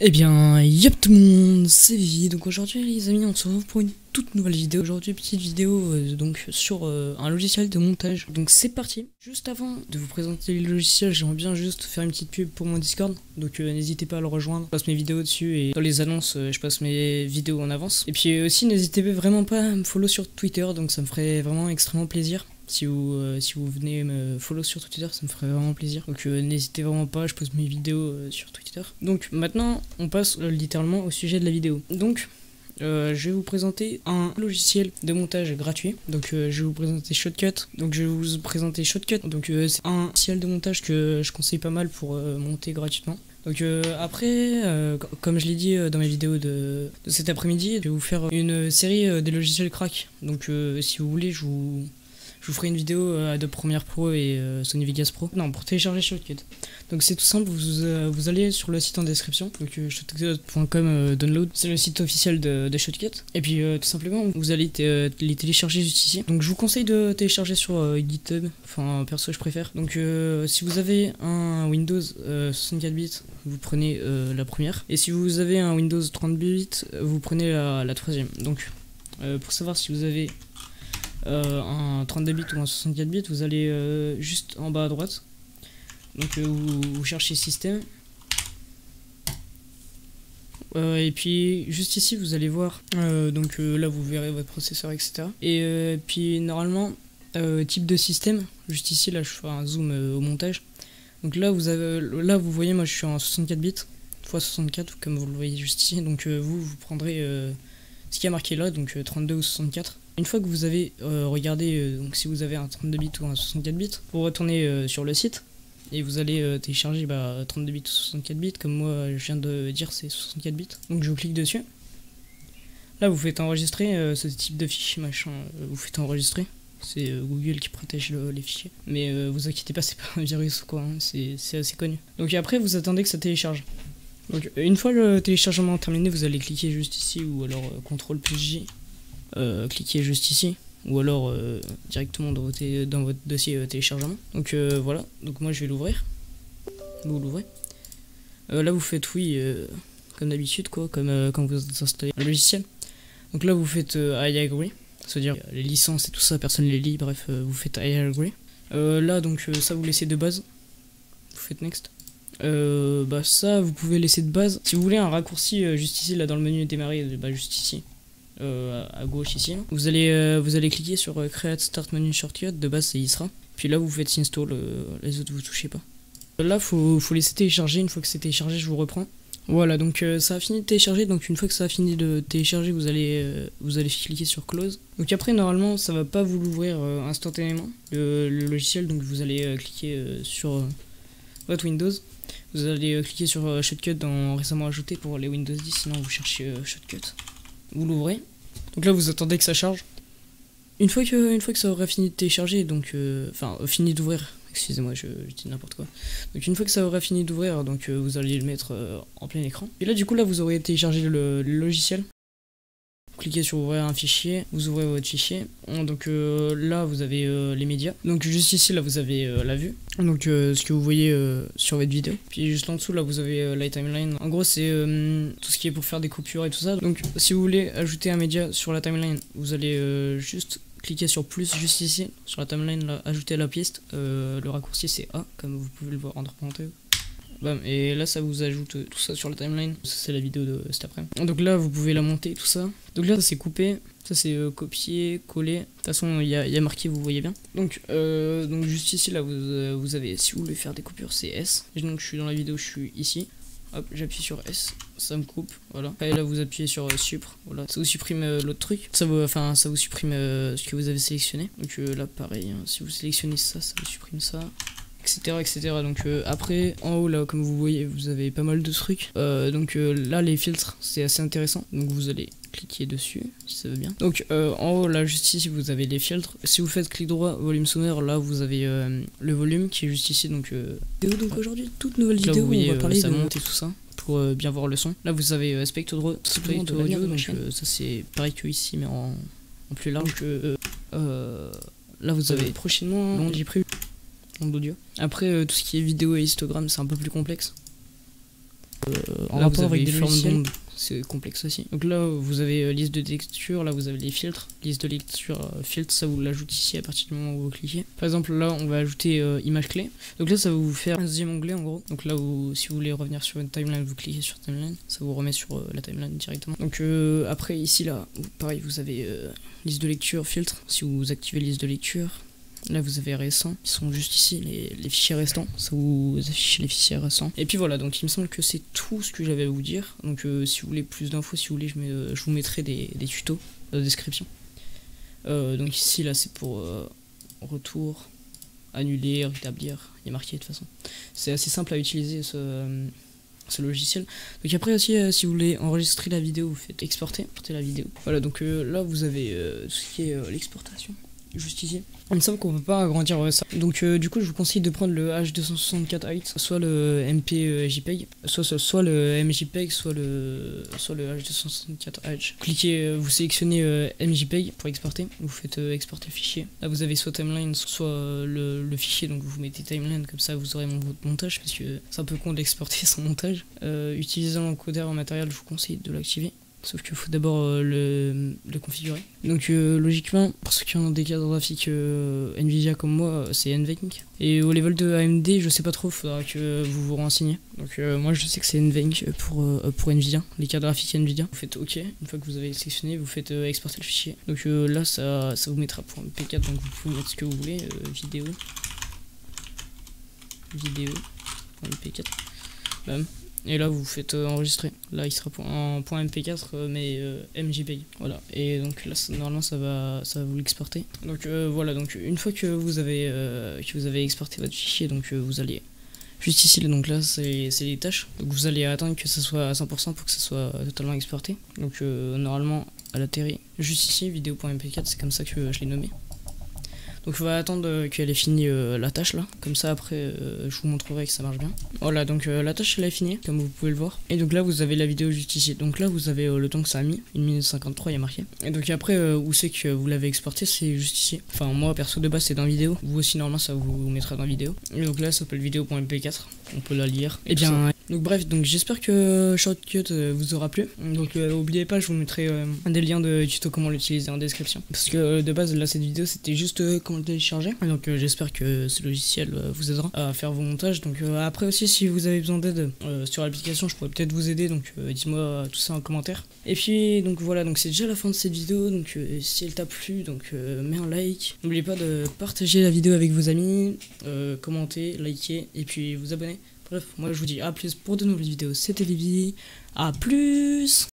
Eh bien, yep tout le monde, c'est Vivi. Donc aujourd'hui les amis, on se retrouve pour une toute nouvelle vidéo. Aujourd'hui petite vidéo donc sur un logiciel de montage. Donc c'est parti. Juste avant de vous présenter le logiciel, j'aimerais bien juste faire une petite pub pour mon Discord. Donc n'hésitez pas à le rejoindre. Je passe mes vidéos dessus et dans les annonces, je passe mes vidéos en avance. Et puis aussi n'hésitez vraiment pas à me follow sur Twitter. Donc ça me ferait vraiment extrêmement plaisir. Si vous venez me follow sur Twitter, ça me ferait vraiment plaisir. Donc n'hésitez vraiment pas, je pose mes vidéos sur Twitter. Donc maintenant, on passe littéralement au sujet de la vidéo. Donc, je vais vous présenter un logiciel de montage gratuit. Donc je vais vous présenter Shotcut. Donc c'est un logiciel de montage que je conseille pas mal pour monter gratuitement. Donc après, comme je l'ai dit dans mes vidéos de cet après-midi, je vais vous faire une série des logiciels crack. Donc si vous voulez, je vous ferai une vidéo Adobe Premiere Pro et Sony Vegas Pro. Non, pour télécharger Shotcut. Donc c'est tout simple, vous allez sur le site en description, donc shotcut.com download, c'est le site officiel de Shotcut. Et puis tout simplement, vous allez les télécharger juste ici. Donc je vous conseille de télécharger sur GitHub, enfin perso je préfère. Donc si vous avez un Windows 64 bits, vous prenez la première. Et si vous avez un Windows 30 bits, vous prenez la troisième. Donc pour savoir si vous avez un 32 bits ou un 64 bits, vous allez juste en bas à droite. Donc vous cherchez système. Et puis juste ici vous allez voir, là vous verrez votre processeur, etc. Et puis normalement, type de système, juste ici là je fais un zoom au montage. Donc là vous voyez, moi je suis en 64 bits x 64 comme vous le voyez juste ici. Donc vous prendrez ce qui a marqué là, donc 32 ou 64. Une fois que vous avez regardé, donc si vous avez un 32 bits ou un 64 bits, vous retournez sur le site et vous allez télécharger 32 bits ou 64 bits, comme moi je viens de dire c'est 64 bits. Donc je clique dessus. Là vous faites enregistrer ce type de fichier machin, vous faites enregistrer. C'est Google qui protège les fichiers. Mais vous inquiétez pas, c'est pas un virus ou quoi, hein, c'est assez connu. Donc après vous attendez que ça télécharge. Donc une fois le téléchargement terminé, vous allez cliquer juste ici ou alors CTRL plus J. Cliquez juste ici ou alors directement dans votre dossier téléchargement. Donc voilà, donc moi je vais l'ouvrir. Vous l'ouvrez. Là vous faites oui comme d'habitude quoi, comme quand vous installez le logiciel. Donc là vous faites I agree, c'est-à-dire les licences et tout ça personne les lit, bref vous faites I agree. Là donc ça vous laissez de base, vous faites next. Ça vous pouvez laisser de base. Si vous voulez un raccourci juste ici là dans le menu démarrer, juste ici. À gauche ici, vous allez cliquer sur Create Start Menu Shortcut, de base c'est ISRA, puis là vous faites Install, les autres vous touchez pas. Là faut laisser télécharger, une fois que c'est téléchargé je vous reprends. Voilà, donc ça a fini de télécharger, donc une fois que ça a fini de télécharger vous allez cliquer sur Close. Donc après normalement ça va pas vous l'ouvrir instantanément le logiciel, donc vous allez cliquer sur votre Windows. Vous allez cliquer sur Shotcut dans récemment ajouté pour les Windows 10, sinon vous cherchez Shotcut. Vous l'ouvrez, donc là vous attendez que ça charge. Une fois que ça aura fini de télécharger, donc fini d'ouvrir, excusez-moi je dis n'importe quoi. Donc une fois que ça aura fini d'ouvrir, donc vous allez le mettre en plein écran. Et là du coup là vous aurez téléchargé le logiciel. Vous cliquez sur ouvrir un fichier, vous ouvrez votre fichier. Donc là vous avez les médias. Donc juste ici là vous avez la vue. Donc ce que vous voyez sur votre vidéo. Puis juste en dessous là vous avez la timeline. En gros c'est tout ce qui est pour faire des coupures et tout ça. Donc si vous voulez ajouter un média sur la timeline, vous allez juste cliquer sur plus juste ici sur la timeline là, ajouter la piste. Le raccourci c'est A comme vous pouvez le voir entre parenthèses. Bam, et là ça vous ajoute tout ça sur la timeline. Ça c'est la vidéo de cet après. Donc là vous pouvez la monter tout ça. Donc là ça c'est coupé, ça c'est copier, coller. De toute façon il y a marqué, vous voyez bien. Donc juste ici là vous avez, si vous voulez faire des coupures c'est S. Et donc je suis dans la vidéo, je suis ici. Hop, j'appuie sur S, ça me coupe, voilà. Et là vous appuyez sur Supr, voilà. Ça vous supprime l'autre truc. Ça vous supprime ce que vous avez sélectionné. Donc là pareil, hein, si vous sélectionnez ça, ça vous supprime ça. Etc. Donc après en haut là comme vous voyez vous avez pas mal de trucs. Là les filtres c'est assez intéressant, donc vous allez cliquer dessus si ça veut bien. Donc en haut là juste ici vous avez les filtres. Si vous faites clic droit volume sonore, là vous avez le volume qui est juste ici. Donc aujourd'hui toute nouvelle vidéo, vous voyez, on va parler ça monte et tout ça pour bien voir le son. Là vous avez spectre audio, donc ça c'est pareil que ici mais en plus large. Là vous avez prochainement j'ai prévu d'audio. Après tout ce qui est vidéo et histogramme c'est un peu plus complexe. en rapport avec des formes d'ondes. C'est complexe aussi. Donc là, vous avez liste de texture, là vous avez les filtres. Liste de lecture, filtre, ça vous l'ajoute ici à partir du moment où vous cliquez. Par exemple, là, on va ajouter image clé. Donc là, ça va vous faire un deuxième onglet en gros. Donc là, si vous voulez revenir sur une timeline, vous cliquez sur timeline, ça vous remet sur la timeline directement. Donc après, ici, là, pareil, vous avez liste de lecture, filtre. Si vous activez liste de lecture, là vous avez récents, ils sont juste ici, les fichiers restants, ça vous affiche les fichiers restants. Et puis voilà, donc il me semble que c'est tout ce que j'avais à vous dire. Donc si vous voulez plus d'infos, si vous voulez, je vous mettrai des tutos dans la description. Donc ici, là c'est pour retour, annuler, rétablir, il est marqué de toute façon. C'est assez simple à utiliser ce logiciel. Donc après aussi, si vous voulez enregistrer la vidéo, vous faites exporter la vidéo. Voilà, donc là vous avez tout ce qui est l'exportation. Juste ici. Il me semble qu'on peut pas agrandir ça. Donc du coup je vous conseille de prendre le H264 soit le MP-JPEG, soit le MJPEG, soit le H264. Cliquez, vous sélectionnez MJPEG pour exporter. Vous faites exporter le fichier. Là vous avez soit timeline, soit le fichier. Donc vous mettez timeline, comme ça vous aurez votre montage, parce que c'est un peu con d'exporter sans montage. Utilisant l'encodeur en matériel, je vous conseille de l'activer. Sauf qu'il faut d'abord le configurer. Donc logiquement, pour ceux qui ont des cartes graphiques Nvidia comme moi, c'est NVENC. Et au level de AMD, je sais pas trop, faudra que vous vous renseignez. Donc moi je sais que c'est NVENC pour Nvidia, les cartes graphiques Nvidia. Vous faites OK, une fois que vous avez sélectionné, vous faites exporter le fichier. Donc là ça vous mettra pour MP4, donc vous pouvez mettre ce que vous voulez, vidéo MP4, bam. Et là vous faites enregistrer. Là il sera en .mp4 mais MJPEG. Voilà. Et donc là normalement ça va vous l'exporter. Donc voilà, donc une fois que vous avez exporté votre fichier, donc vous allez juste ici, donc là c'est les tâches. Donc vous allez attendre que ça soit à 100% pour que ça soit totalement exporté. Donc normalement elle atterrit juste ici, vidéo.mp4, c'est comme ça que je l'ai nommé. Donc on va attendre qu'elle ait fini la tâche là, comme ça après je vous montrerai que ça marche bien. Voilà, donc la tâche elle est finie, comme vous pouvez le voir. Et donc là vous avez la vidéo juste ici. Donc là vous avez le temps que ça a mis, 1 minute 53 il y a marqué. Et donc après où c'est que vous l'avez exporté, c'est juste ici. Enfin moi perso de base c'est dans vidéo, vous aussi normalement ça vous mettra dans vidéo. Et donc là ça s'appelle vidéo.mp4, on peut la lire. Et bien donc bref, donc j'espère que Shortcut vous aura plu. Donc n'oubliez pas, je vous mettrai des liens de tuto comment l'utiliser en description. Parce que de base là cette vidéo c'était juste comment le télécharger. Donc j'espère que ce logiciel vous aidera à faire vos montages. Donc après aussi si vous avez besoin d'aide sur l'application, je pourrais peut-être vous aider. Donc dites-moi tout ça en commentaire. Et puis donc voilà, donc c'est déjà la fin de cette vidéo. Donc si elle t'a plu, donc mets un like. N'oubliez pas de partager la vidéo avec vos amis, commenter, liker et puis vous abonner. Bref, moi je vous dis à plus pour de nouvelles vidéos. C'était Lévi, à plus.